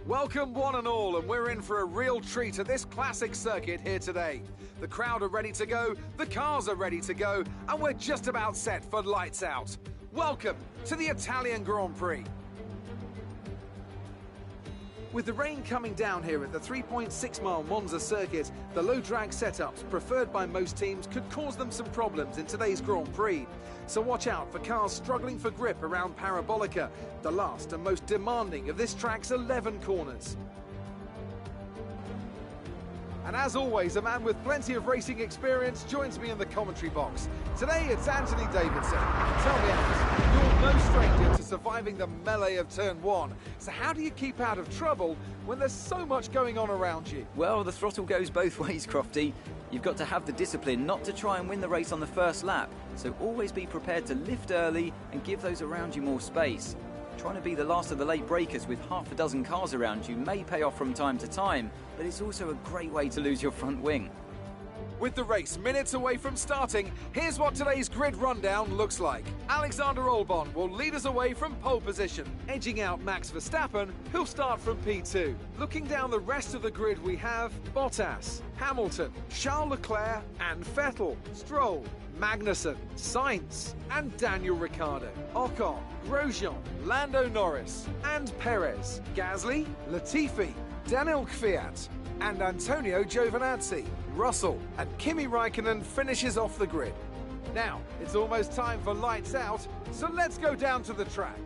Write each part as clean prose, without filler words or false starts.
Welcome one and all, and we're in for a real treat at this classic circuit here today. The crowd are ready to go, the cars are ready to go, and we're just about set for lights out. Welcome to the Italian Grand Prix. With the rain coming down here at the 3.6-mile Monza circuit, the low drag setups preferred by most teams could cause them some problems in today's Grand Prix. So watch out for cars struggling for grip around Parabolica, the last and most demanding of this track's 11 corners. And as always, a man with plenty of racing experience joins me in the commentary box. Today it's Anthony Davidson. Tell me, Ant, you're no stranger to surviving the melee of turn one. So how do you keep out of trouble when there's so much going on around you? Well, the throttle goes both ways, Crofty. You've got to have the discipline not to try and win the race on the first lap. So always be prepared to lift early and give those around you more space. Trying to be the last of the late breakers with half a dozen cars around you may pay off from time to time, but it's also a great way to lose your front wing. With the race minutes away from starting, here's what today's grid rundown looks like. Alexander Albon will lead us away from pole position, edging out Max Verstappen, who'll start from P2. Looking down the rest of the grid, we have Bottas, Hamilton, Charles Leclerc and Vettel, Stroll, Magnussen, Sainz and Daniel Ricciardo, Ocon, Grosjean, Lando Norris and Perez, Gasly, Latifi, Daniel Kvyat and Antonio Giovinazzi. Russell and Kimi Raikkonen finishes off the grid. Now, it's almost time for lights out, so let's go down to the track.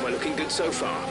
We're looking good so far.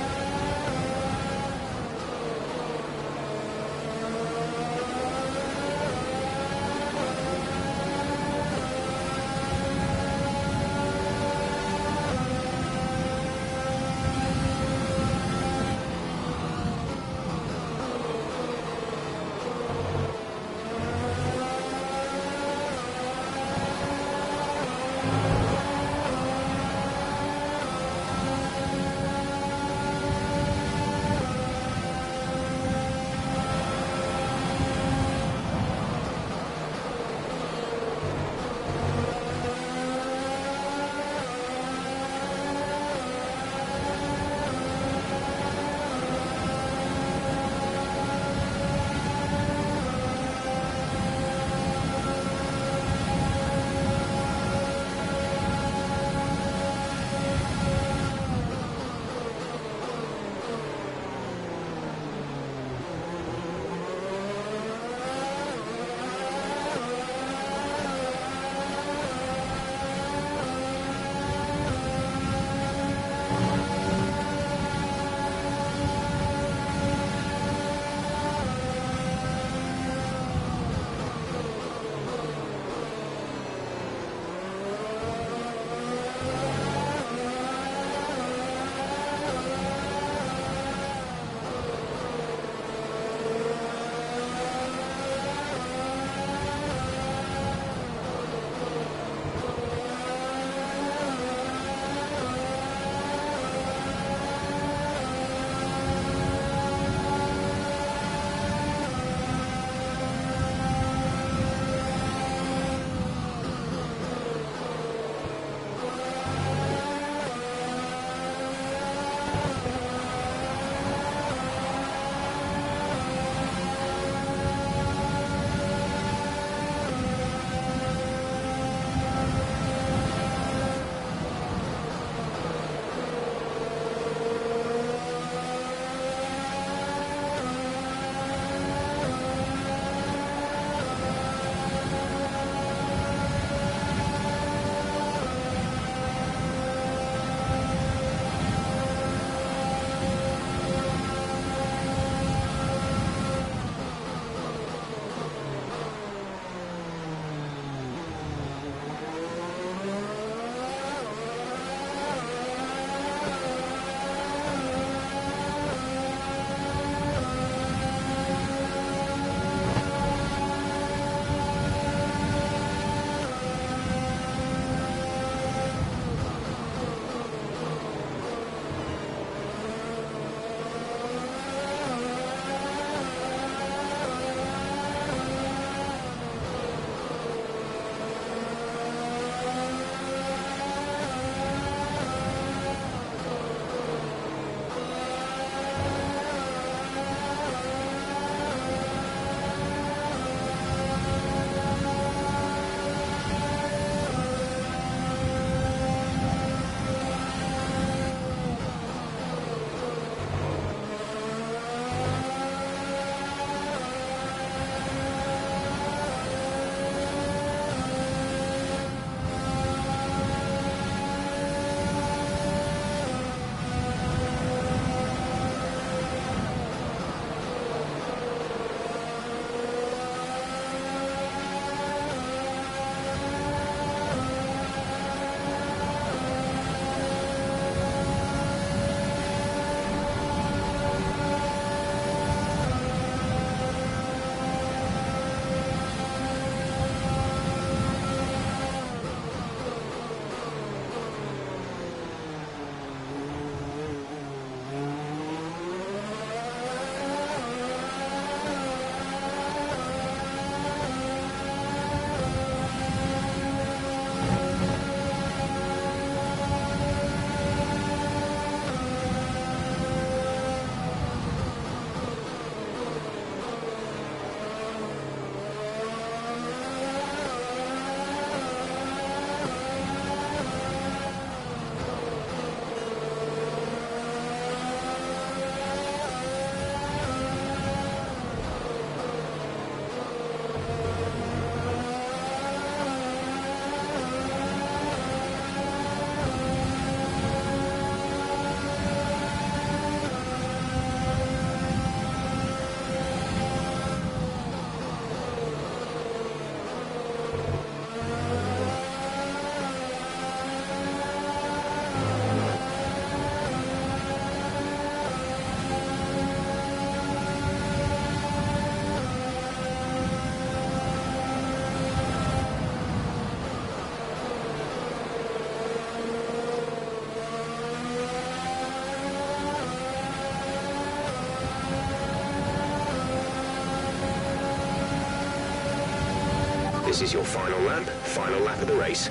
This is your final lap of the race.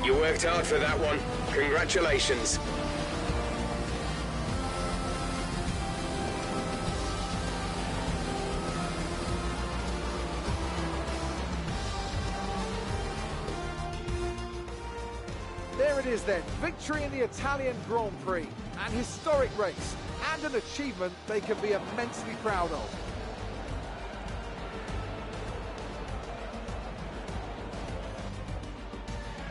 You worked hard for that one. Congratulations. There it is then, victory in the Italian Grand Prix. An historic race and an achievement they can be immensely proud of.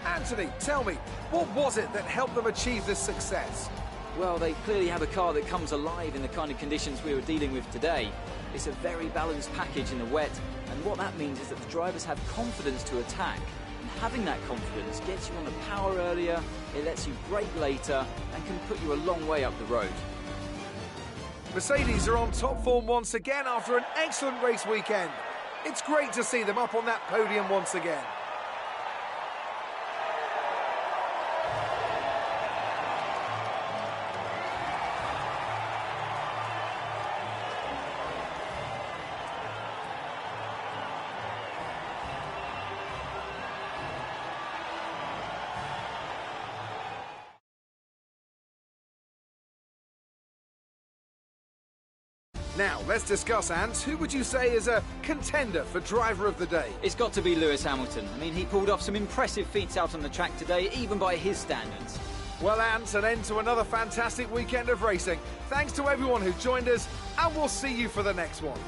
Anthony, tell me, what was it that helped them achieve this success? Well, they clearly have a car that comes alive in the kind of conditions we were dealing with today. It's a very balanced package in the wet, and what that means is that the drivers have confidence to attack. And having that confidence gets you on the power earlier, it lets you brake later, and can put you a long way up the road. Mercedes are on top form once again after an excellent race weekend. It's great to see them up on that podium once again. Now, let's discuss, Ants. Who would you say is a contender for driver of the day? It's got to be Lewis Hamilton. I mean, he pulled off some impressive feats out on the track today, even by his standards. Well, Ants, an end to another fantastic weekend of racing. Thanks to everyone who joined us, and we'll see you for the next one.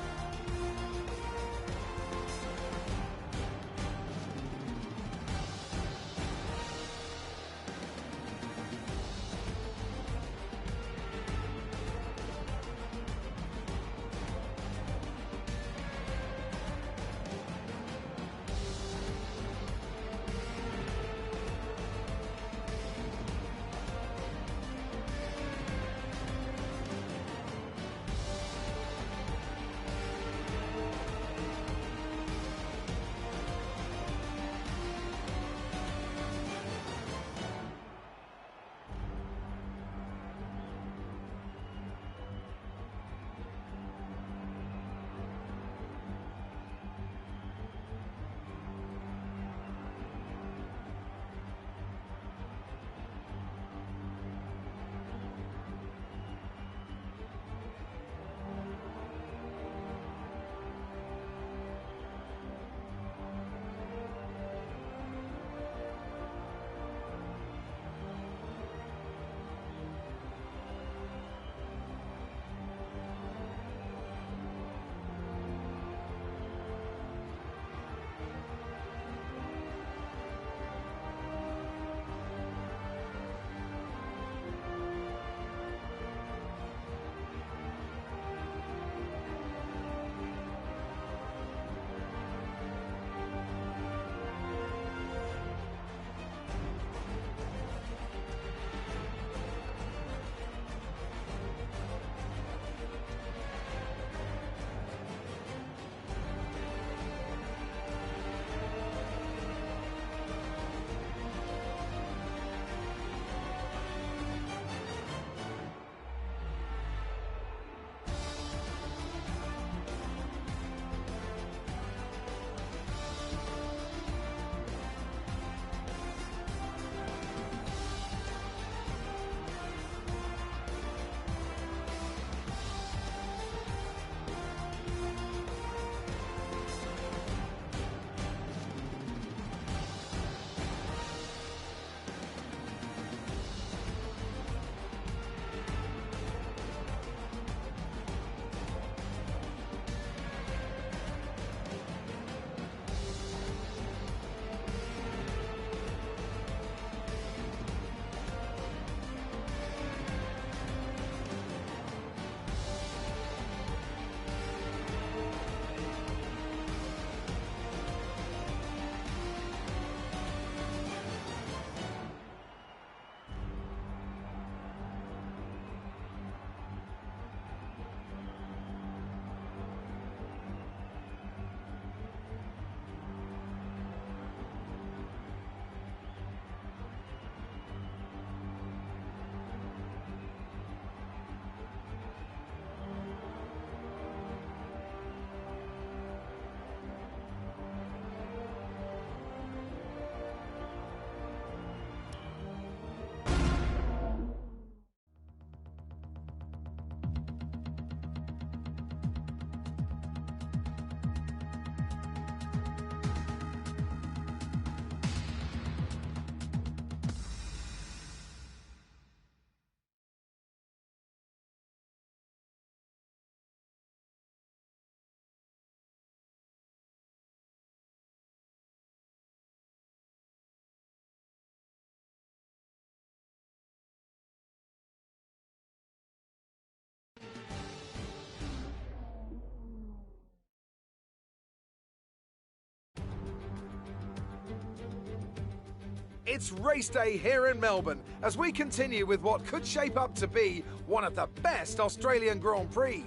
It's race day here in Melbourne as we continue with what could shape up to be one of the best Australian Grand Prix.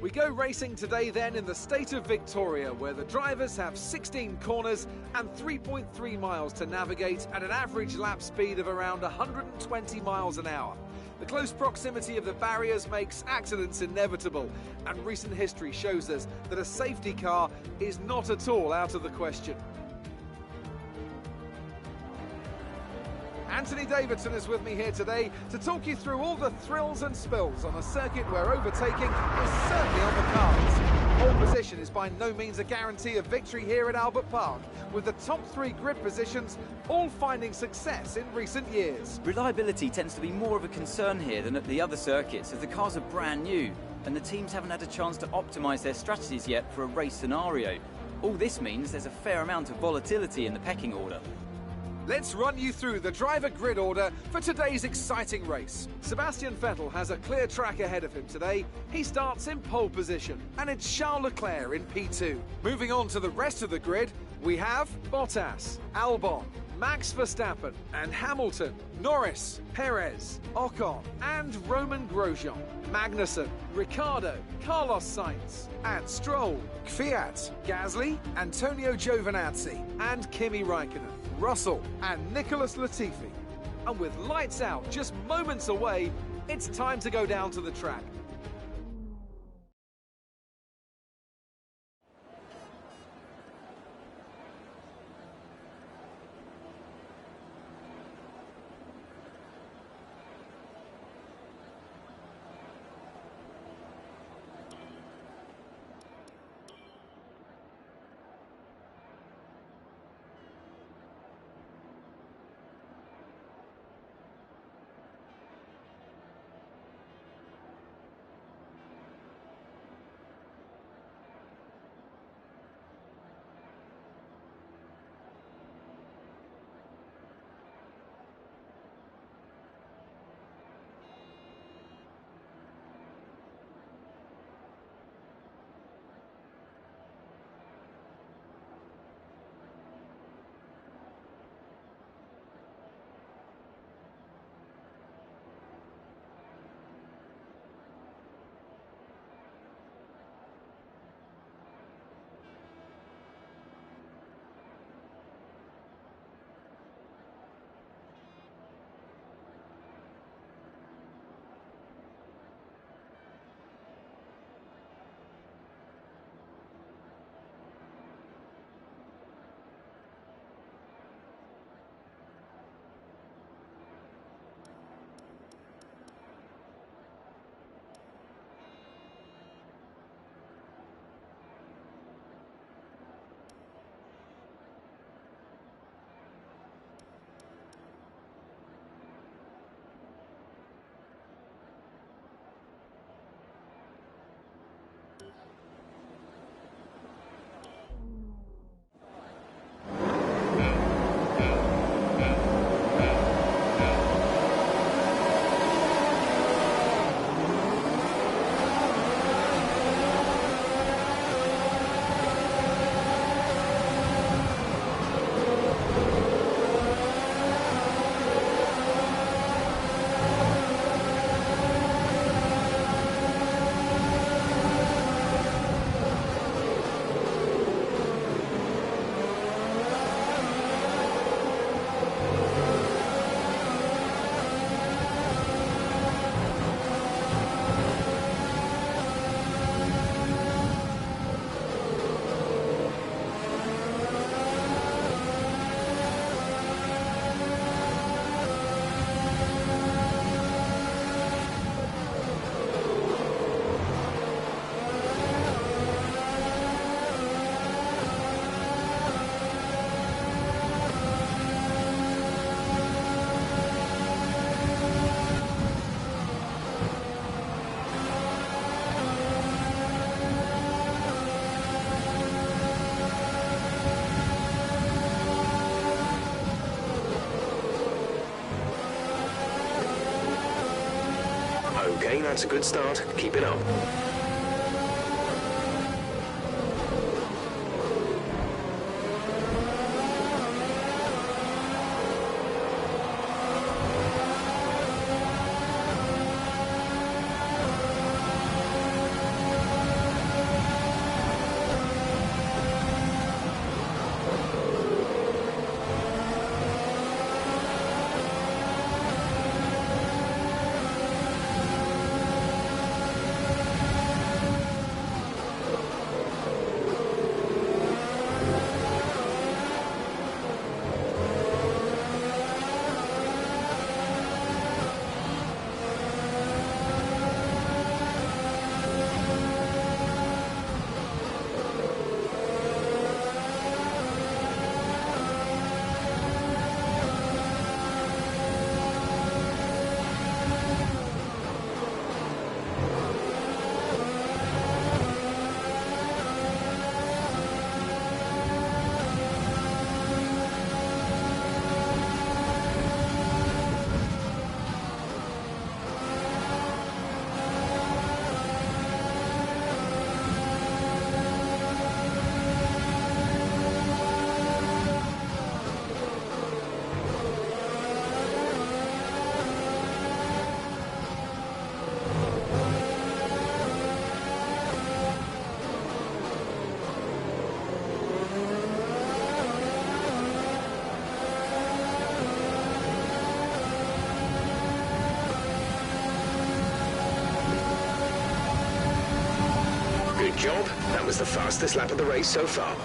We go racing today then in the state of Victoria, where the drivers have 16 corners and 3.3 miles to navigate at an average lap speed of around 120 miles an hour. The close proximity of the barriers makes accidents inevitable, and recent history shows us that a safety car is not at all out of the question. Anthony Davidson is with me here today to talk you through all the thrills and spills on a circuit where overtaking is certainly on the cards. Pole position is by no means a guarantee of victory here at Albert Park, with the top 3 grid positions all finding success in recent years. Reliability tends to be more of a concern here than at the other circuits, as the cars are brand new and the teams haven't had a chance to optimise their strategies yet for a race scenario. All this means there's a fair amount of volatility in the pecking order. Let's run you through the driver grid order for today's exciting race. Sebastian Vettel has a clear track ahead of him today. He starts in pole position, and it's Charles Leclerc in P2. Moving on to the rest of the grid, we have Bottas, Albon, Max Verstappen and Hamilton, Norris, Perez, Ocon and Roman Grosjean, Magnussen, Ricciardo, Carlos Sainz and Stroll, Kvyat, Gasly, Antonio Giovinazzi and Kimi Raikkonen, Russell and Nicholas Latifi. And with lights out just moments away, it's time to go down to the track. Okay, that's a good start. Keep it up. job. That was the fastest lap of the race so far.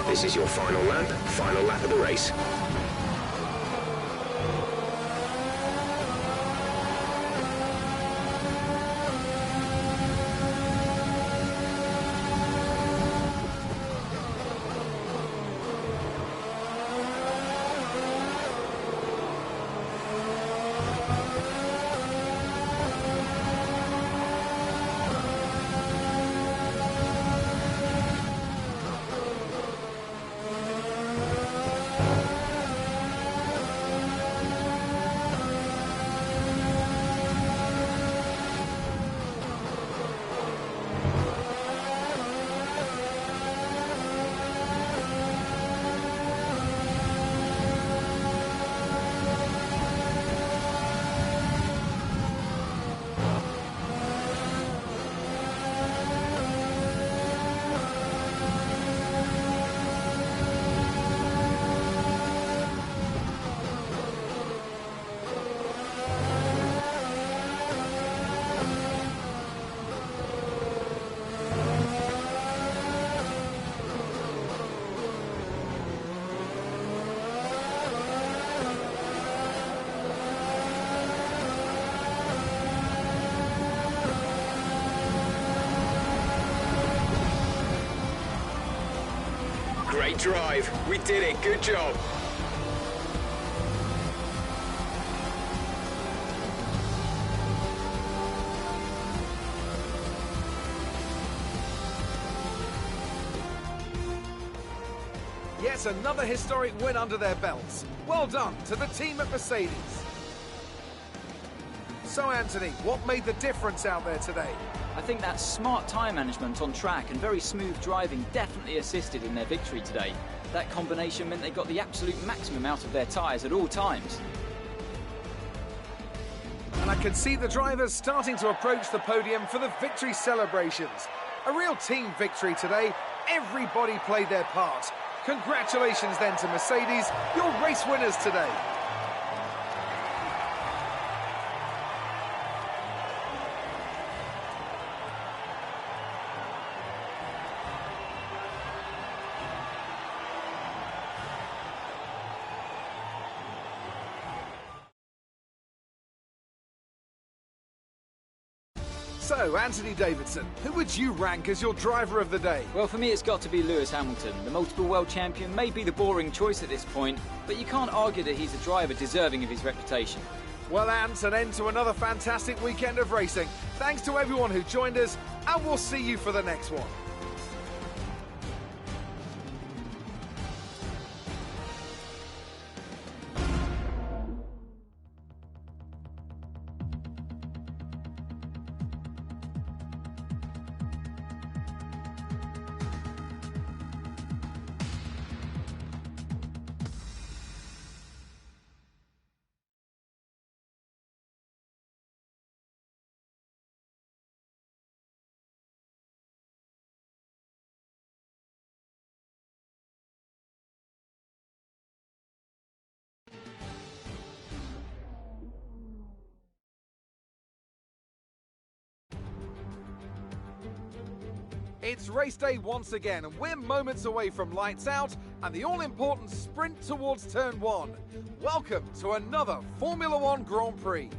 This is your final lap of the race. Great drive. We did it. Good job. Yes, another historic win under their belts. Well done to the team at Mercedes. So, Anthony, what made the difference out there today? I think that smart tyre management on track and very smooth driving definitely assisted in their victory today. That combination meant they got the absolute maximum out of their tyres at all times. And I can see the drivers starting to approach the podium for the victory celebrations. A real team victory today. Everybody played their part. Congratulations then to Mercedes, your race winners today. So, Anthony Davidson, who would you rank as your driver of the day? Well, for me, it's got to be Lewis Hamilton. The multiple world champion may be the boring choice at this point, but you can't argue that he's a driver deserving of his reputation. Well, Ant, an end to another fantastic weekend of racing. Thanks to everyone who joined us, and we'll see you for the next one. It's race day once again, and we're moments away from lights out and the all-important sprint towards turn one. Welcome to another Formula One Grand Prix.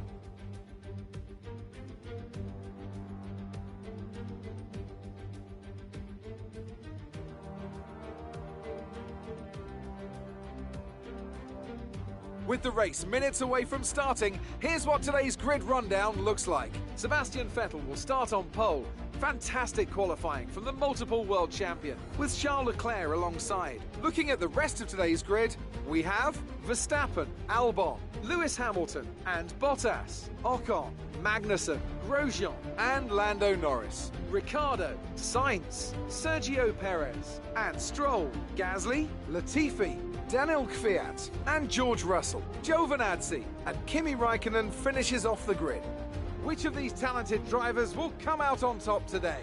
With the race minutes away from starting, here's what today's grid rundown looks like. Sebastian Vettel will start on pole. Fantastic qualifying from the multiple world champion, with Charles Leclerc alongside. Looking at the rest of today's grid, we have Verstappen, Albon, Lewis Hamilton and Bottas, Ocon, Magnussen, Grosjean and Lando Norris, Ricciardo, Sainz, Sergio Perez and Stroll, Gasly, Latifi, Daniel Kvyat and George Russell, Giovinazzi and Kimi Raikkonen finishes off the grid. Which of these talented drivers will come out on top today?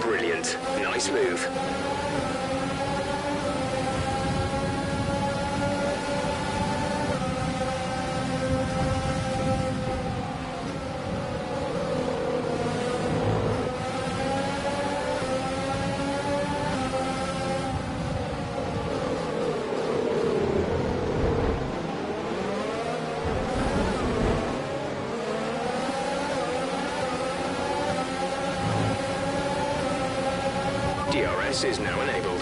Brilliant. Nice move. DRS is now enabled.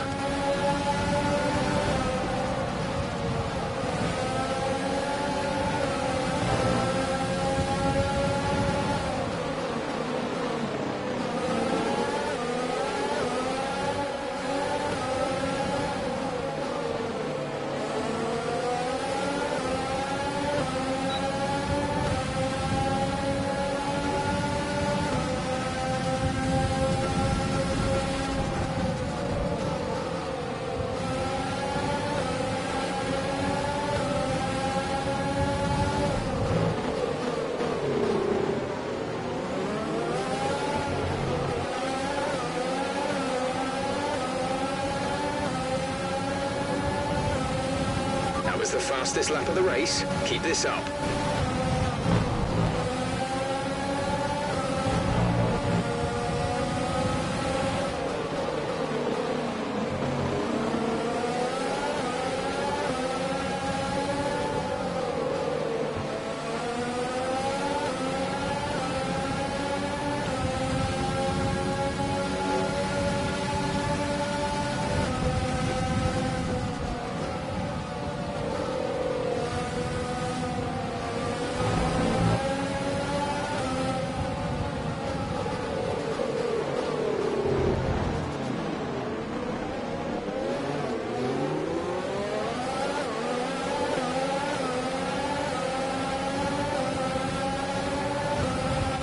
That was the fastest lap of the race. Keep this up.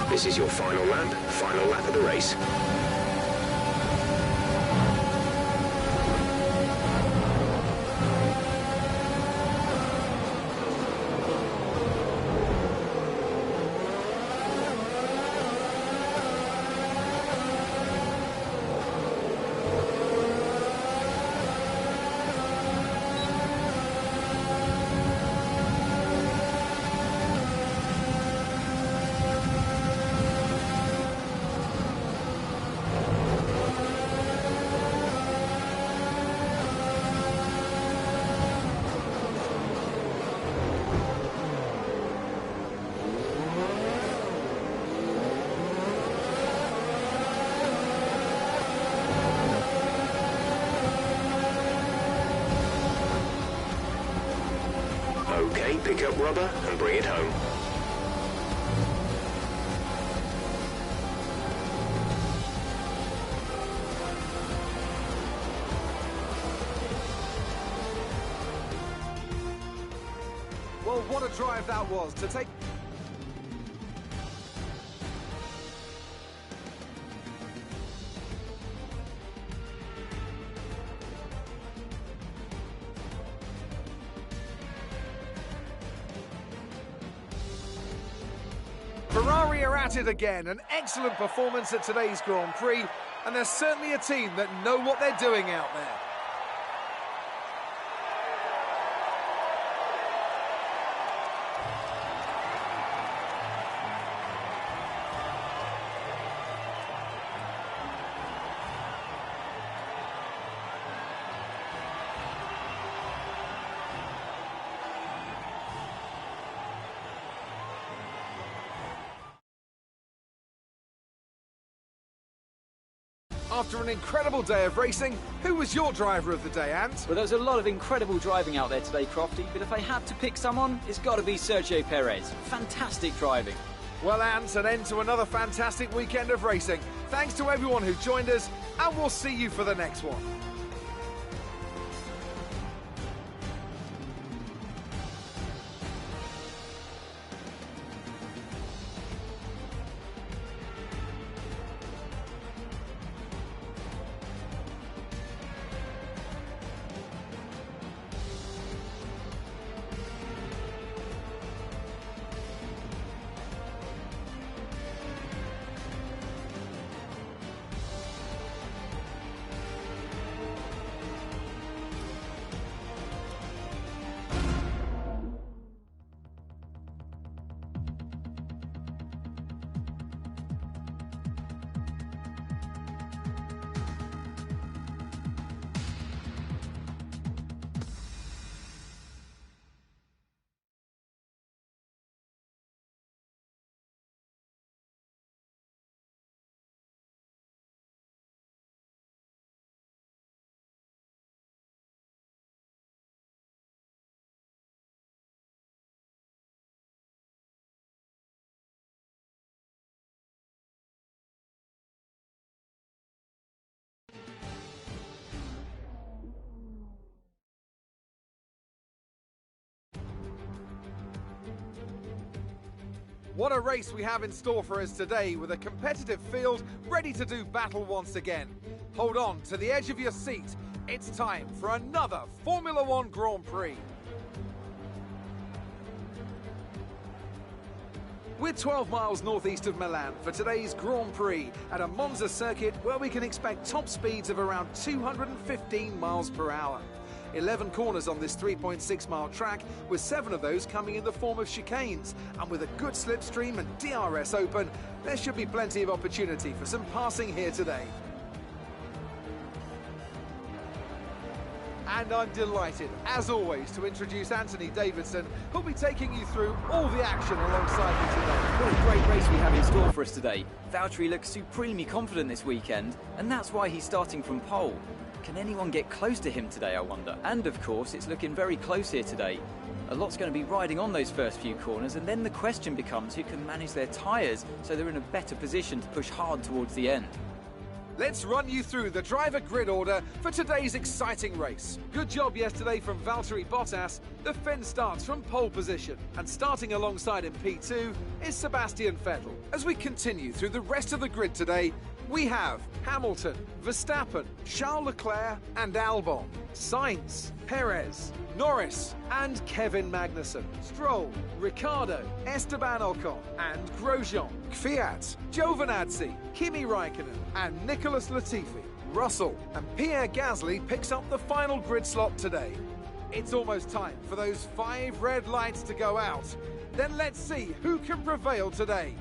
This is your final lap of the race. Okay, pick up rubber and bring it home. Well, what a drive that was to take... Ferrari are at it again. An excellent performance at today's Grand Prix, and there's certainly a team that know what they're doing out there. After an incredible day of racing, who was your driver of the day, Ant? Well, there was a lot of incredible driving out there today, Crofty, but if I had to pick someone, it's got to be Sergio Perez. Fantastic driving. Well, Ant, an end to another fantastic weekend of racing. Thanks to everyone who joined us, and we'll see you for the next one. What a race we have in store for us today, with a competitive field ready to do battle once again. Hold on to the edge of your seat. It's time for another Formula One Grand Prix. We're 12 miles northeast of Milan for today's Grand Prix at a Monza circuit where we can expect top speeds of around 215 miles per hour. 11 corners on this 3.6-mile track, with 7 of those coming in the form of chicanes. And with a good slipstream and DRS open, there should be plenty of opportunity for some passing here today. And I'm delighted, as always, to introduce Anthony Davidson, who'll be taking you through all the action alongside me today. What a great race we have in store for us today. Valtteri looks supremely confident this weekend, and that's why he's starting from pole. Can anyone get close to him today, I wonder? And of course, it's looking very close here today. A lot's going to be riding on those first few corners, and then the question becomes who can manage their tyres so they're in a better position to push hard towards the end. Let's run you through the driver grid order for today's exciting race. Good job yesterday from Valtteri Bottas. The Finn starts from pole position, and starting alongside in P2 is Sebastian Vettel. As we continue through the rest of the grid today, we have Hamilton, Verstappen, Charles Leclerc and Albon, Sainz, Perez, Norris and Kevin Magnussen, Stroll, Ricciardo, Esteban Ocon and Grosjean, Kvyat, Giovinazzi, Kimi Raikkonen and Nicholas Latifi. Russell and Pierre Gasly picks up the final grid slot today. It's almost time for those 5 red lights to go out. Then let's see who can prevail today.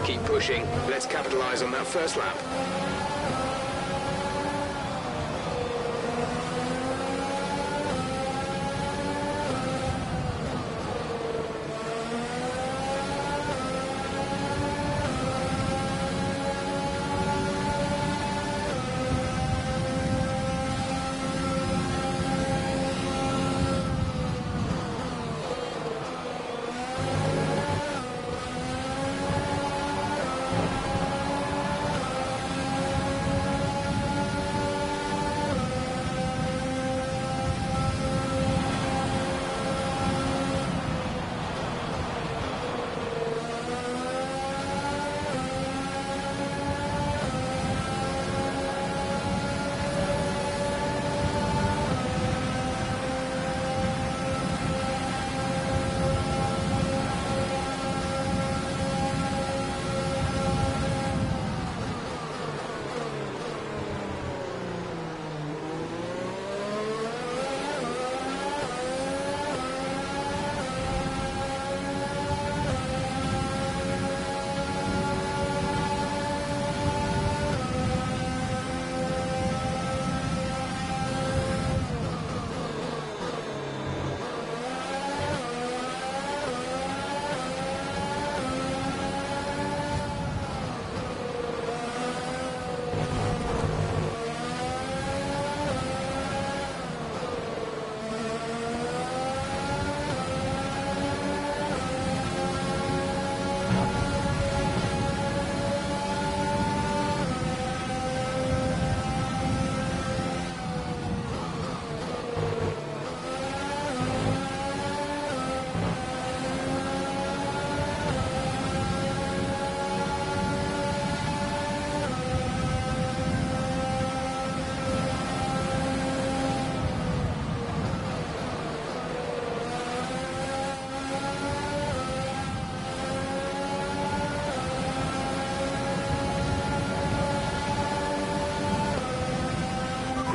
Keep pushing. Let's capitalize on that first lap.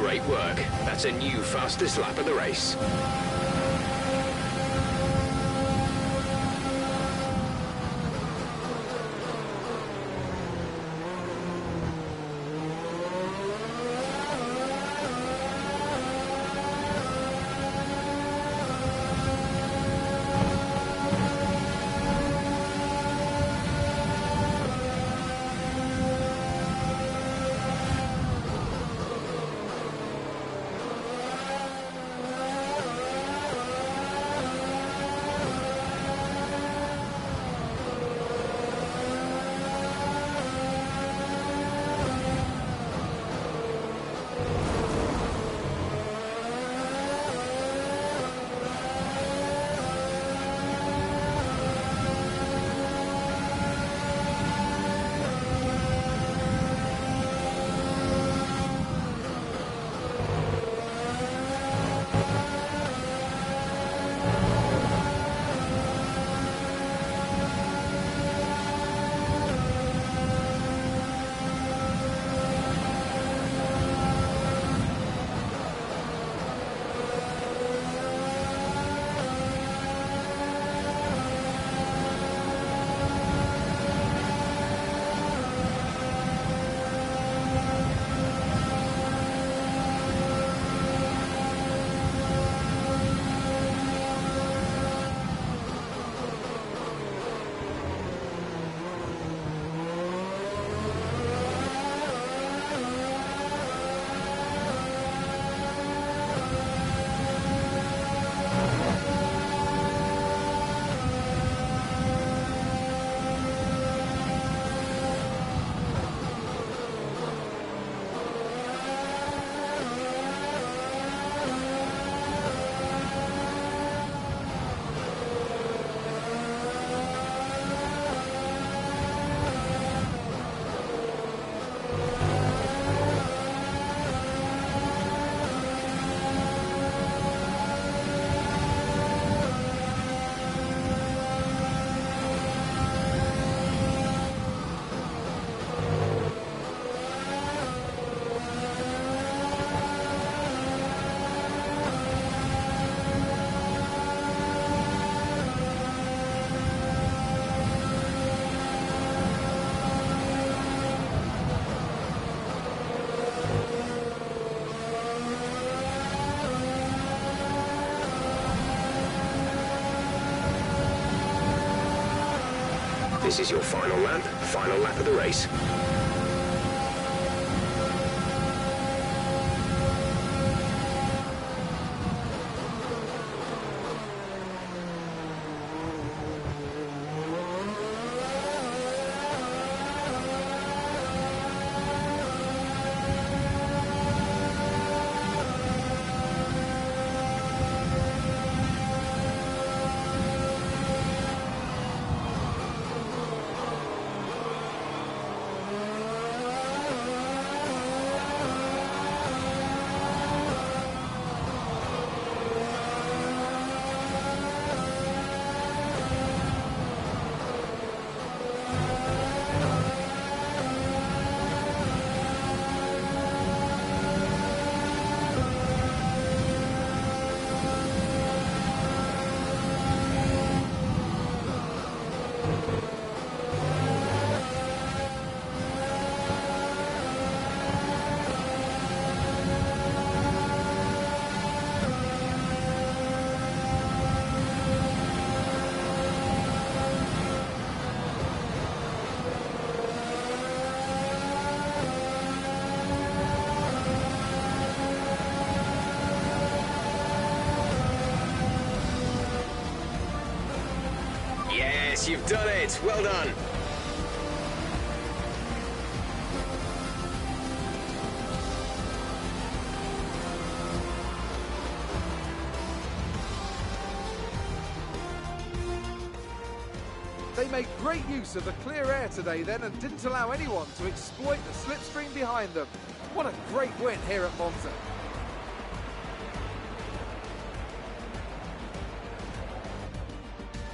Great work. That's a new fastest lap of the race. This is your final lap of the race. Yes, you've done it. Well done. They made great use of the clear air today then and didn't allow anyone to exploit the slipstream behind them. What a great win here at Monza.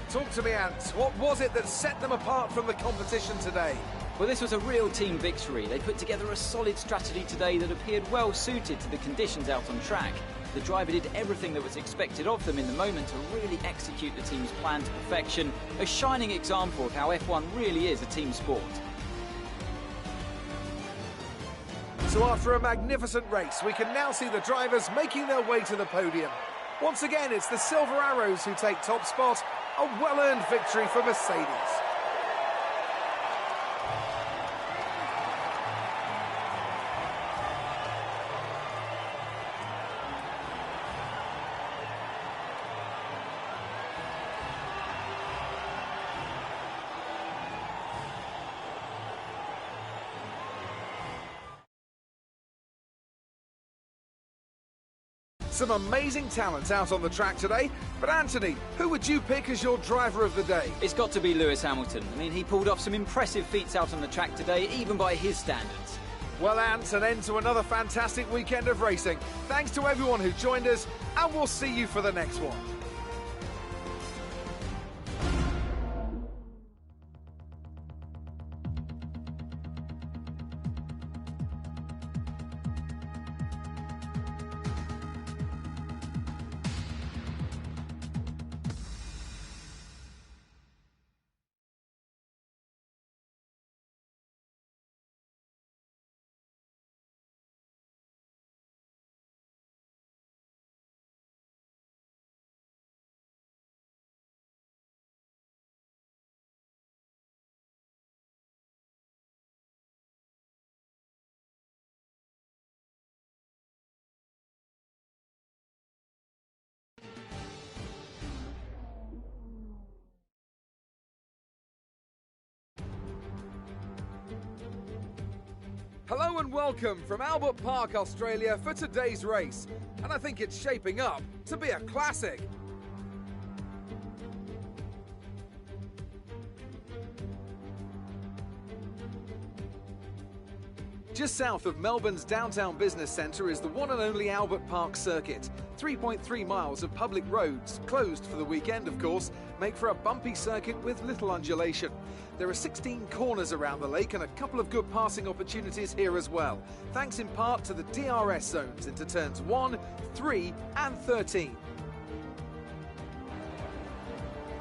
Talk to me, Ant. What was it that set them apart from the competition today? Well, this was a real team victory. They put together a solid strategy today that appeared well suited to the conditions out on track. The driver did everything that was expected of them in the moment to really execute the team's plan to perfection. A shining example of how F1 really is a team sport. So after a magnificent race, we can now see the drivers making their way to the podium. Once again, it's the Silver Arrows who take top spot. A well-earned victory for Mercedes. Some amazing talent out on the track today, but Anthony, who would you pick as your driver of the day? It's got to be Lewis Hamilton. I mean, he pulled off some impressive feats out on the track today, even by his standards. Well, Ant, an end to another fantastic weekend of racing. Thanks to everyone who joined us, and we'll see you for the next one. Hello and welcome from Albert Park, Australia for today's race. And I think it's shaping up to be a classic. Just south of Melbourne's downtown business centre is the one and only Albert Park circuit. 3.3 miles of public roads, closed for the weekend of course, make for a bumpy circuit with little undulation. There are 16 corners around the lake and a couple of good passing opportunities here as well, thanks in part to the DRS zones into turns 1, 3 and 13.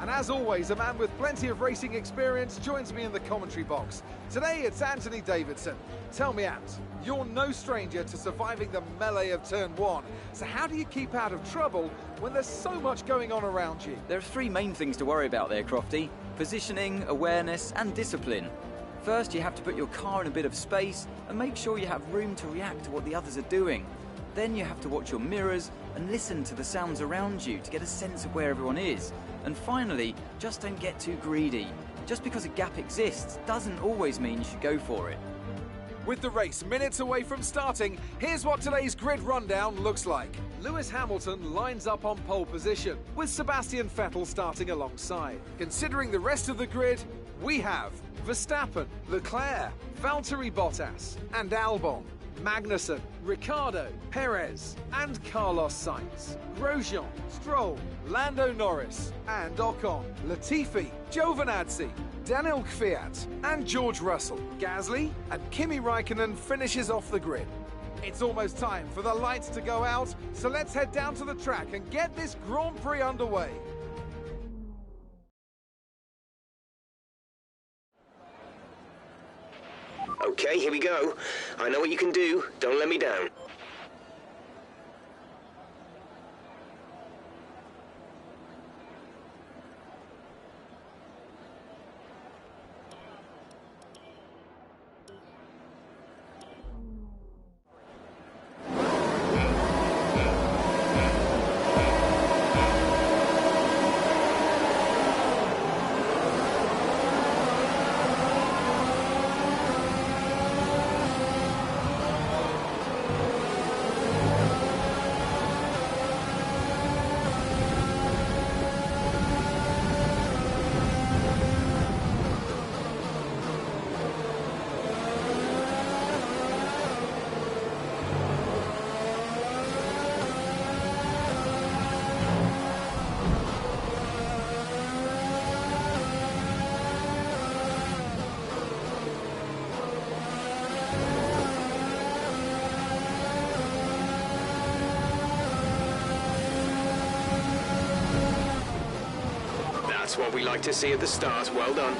And as always, a man with plenty of racing experience joins me in the commentary box. Today it's Anthony Davidson. Tell me, Ant, you're no stranger to surviving the melee of turn 1. So how do you keep out of trouble when there's so much going on around you? There are three main things to worry about there, Crofty. Positioning, awareness and discipline. First, you have to put your car in a bit of space and make sure you have room to react to what the others are doing. Then you have to watch your mirrors and listen to the sounds around you to get a sense of where everyone is. And finally, just don't get too greedy. Just because a gap exists doesn't always mean you should go for it. With the race minutes away from starting, here's what today's grid rundown looks like. Lewis Hamilton lines up on pole position, with Sebastian Vettel starting alongside. Considering the rest of the grid, we have Verstappen, Leclerc, Valtteri Bottas and Albon, Magnussen, Ricciardo, Perez and Carlos Sainz, Grosjean, Stroll, Lando Norris and Ocon, Latifi, Giovinazzi, Daniel Kvyat and George Russell. Gasly and Kimi Raikkonen finishes off the grid. It's almost time for the lights to go out, so let's head down to the track and get this Grand Prix underway. Okay, here we go. I know what you can do. Don't let me down. That's what we like to see at the start. Well done.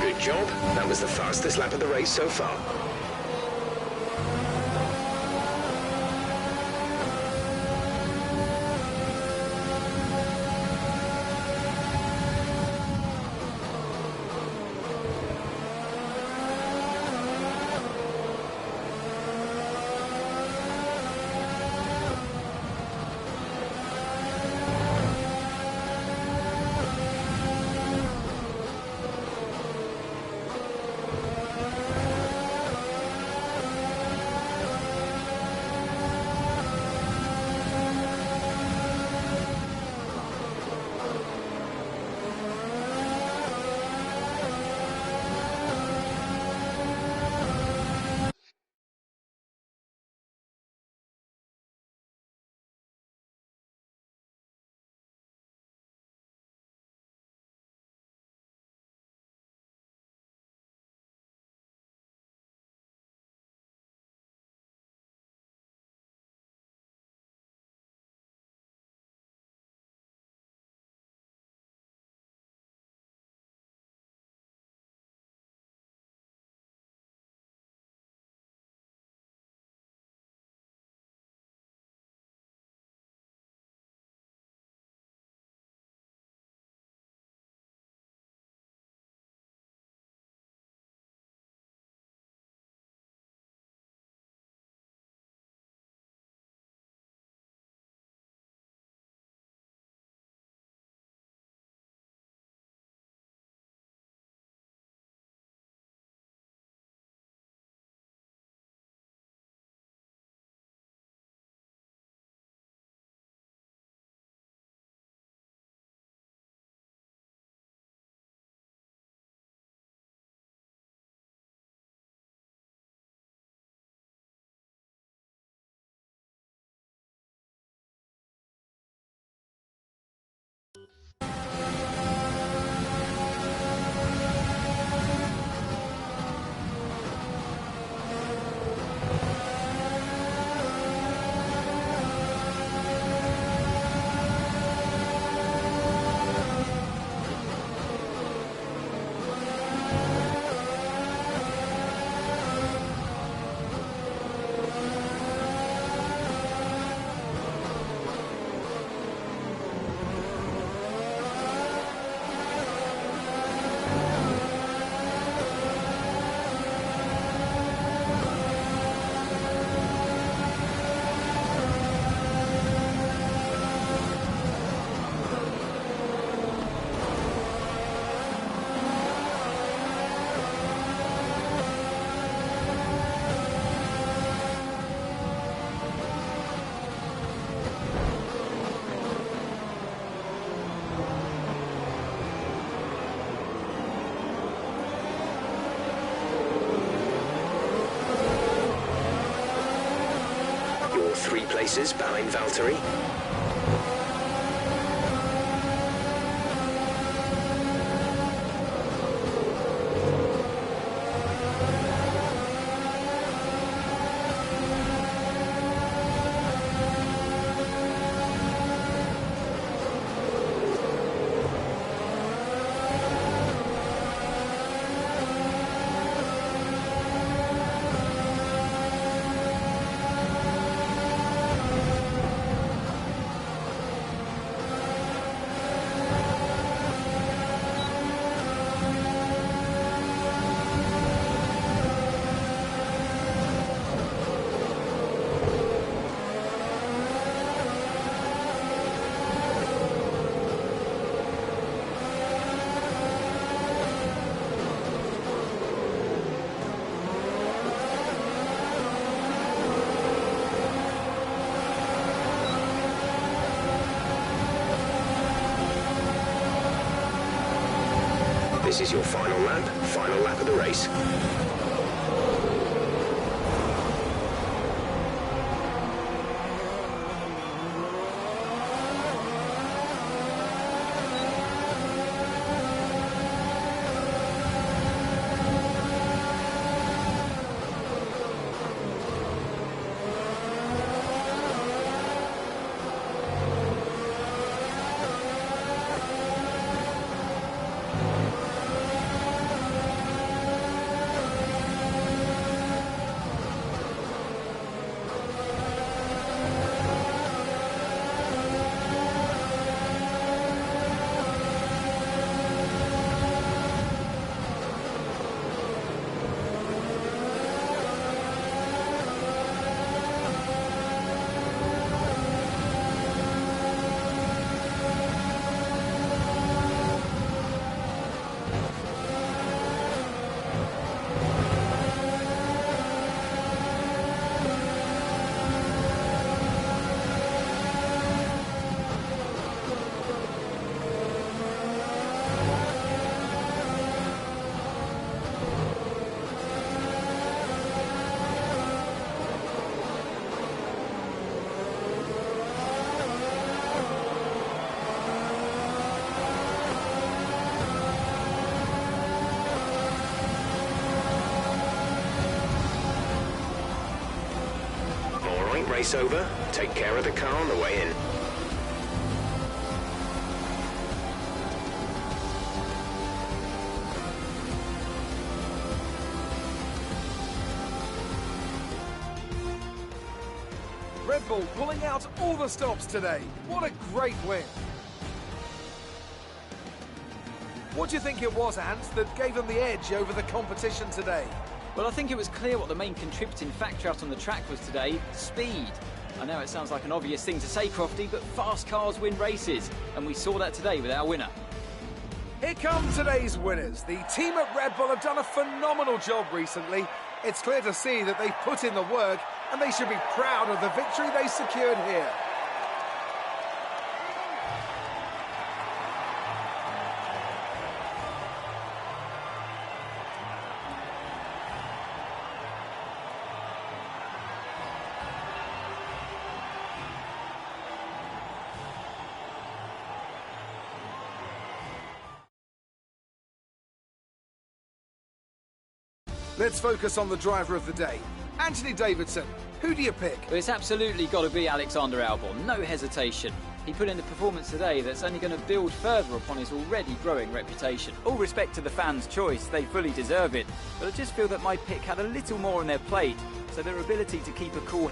Good job. That was the fastest lap of the race so far. 3 places behind Valtteri. This is your final lap of the race. Race over. Take care of the car on the way in. Red Bull pulling out all the stops today. What a great win. What do you think it was, Ant, that gave them the edge over the competition today? Well, I think it was clear what the main contributing factor out on the track was today: speed. I know it sounds like an obvious thing to say, Crofty, but fast cars win races, and we saw that today with our winner. Here come today's winners. The team at Red Bull have done a phenomenal job recently. It's clear to see that they've put in the work, and they should be proud of the victory they secured here. Let's focus on the driver of the day. Anthony Davidson, who do you pick? Well, it's absolutely got to be Alexander Albon, no hesitation. He put in a performance today that's only going to build further upon his already growing reputation. All respect to the fans' choice, they fully deserve it, but I just feel that my pick had a little more on their plate, so their ability to keep a cool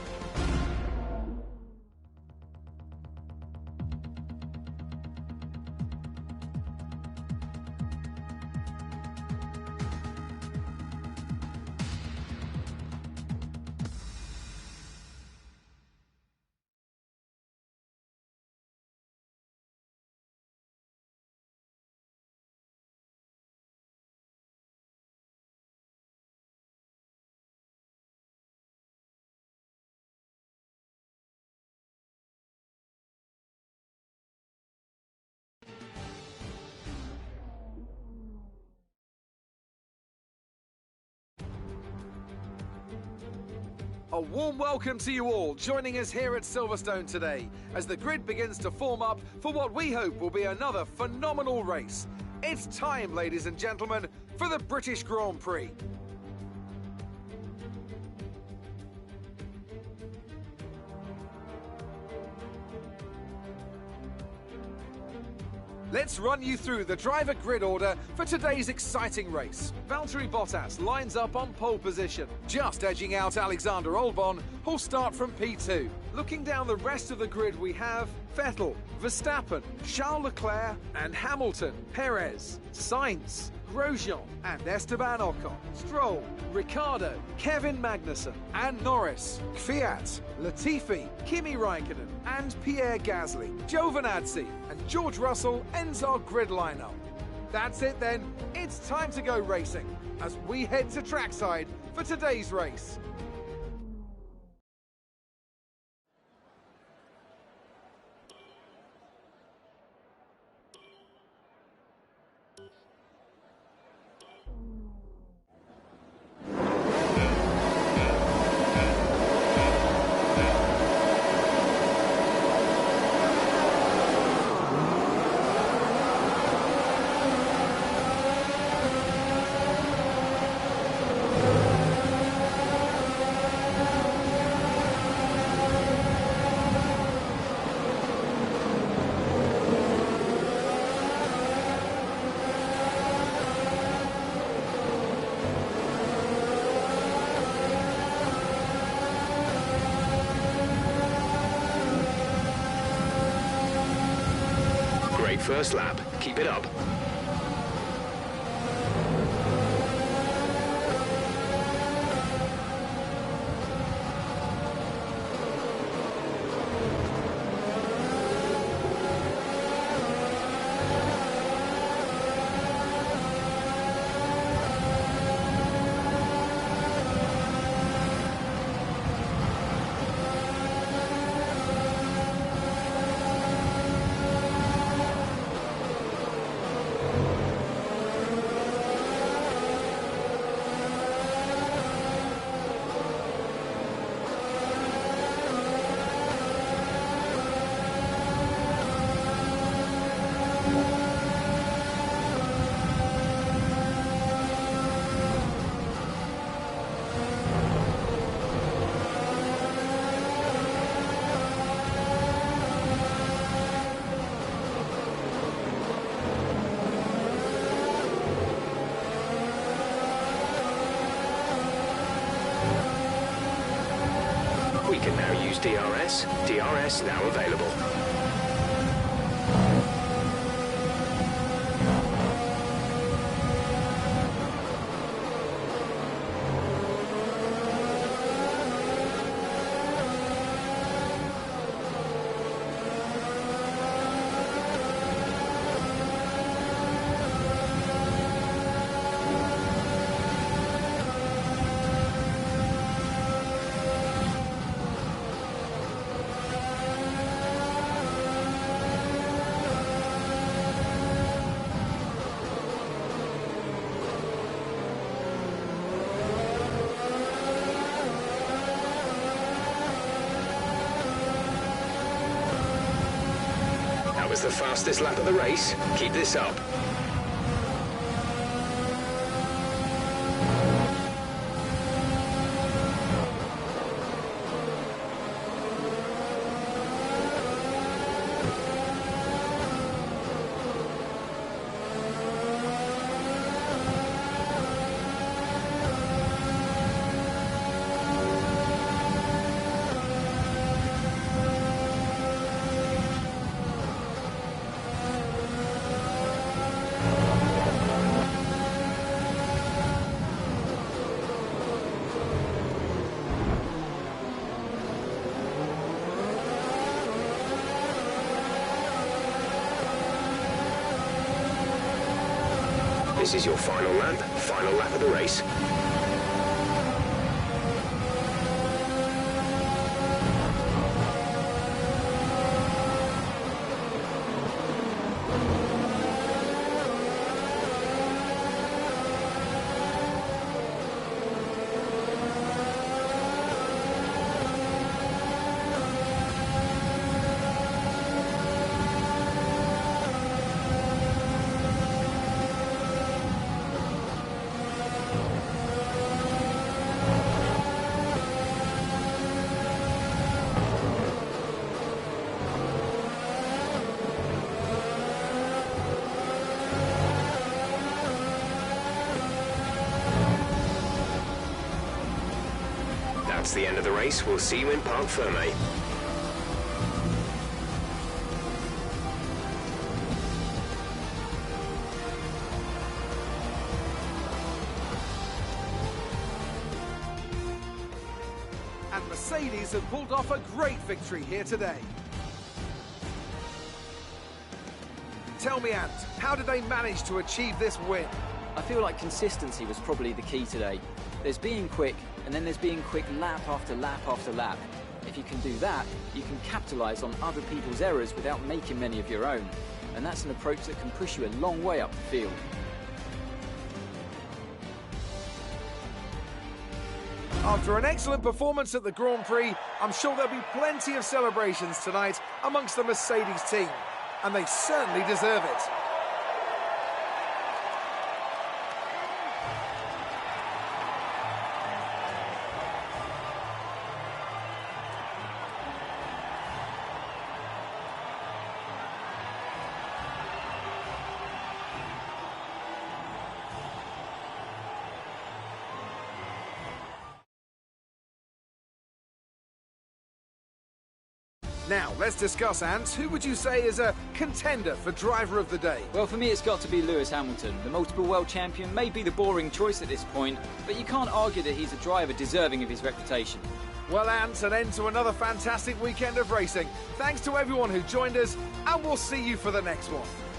A warm welcome to you all joining us here at Silverstone today as the grid begins to form up for what we hope will be another phenomenal race. It's time, ladies and gentlemen, for the British Grand Prix. Let's run you through the driver grid order for today's exciting race. Valtteri Bottas lines up on pole position, just edging out Alexander Albon, who'll start from P2. Looking down the rest of the grid, we have Vettel, Verstappen, Charles Leclerc and Hamilton, Perez, Sainz, Grosjean and Esteban Ocon, Stroll, Ricciardo, Kevin Magnussen and Norris, Kvyat, Latifi, Kimi Raikkonen and Pierre Gasly, Giovinazzi and George Russell ends our grid lineup. That's it then, it's time to go racing as we head to trackside for today's race. First lap. Keep it up. We can now use DRS. DRS now available. Was the fastest lap of the race. Keep this up. This is your final lap of the race. That's the end of the race. We'll see you in Parc Fermé. And Mercedes have pulled off a great victory here today. Tell me, Ant, how did they manage to achieve this win? I feel like consistency was probably the key today. There's being quick, and then there's being quick lap after lap after lap. If you can do that, you can capitalise on other people's errors without making many of your own. And that's an approach that can push you a long way up the field. After an excellent performance at the Grand Prix, I'm sure there'll be plenty of celebrations tonight amongst the Mercedes team. And they certainly deserve it. Now, let's discuss, Ant. Who would you say is a contender for driver of the day? Well, for me, it's got to be Lewis Hamilton. The multiple world champion may be the boring choice at this point, but you can't argue that he's a driver deserving of his reputation. Well, Ant, an end to another fantastic weekend of racing. Thanks to everyone who joined us, and we'll see you for the next one.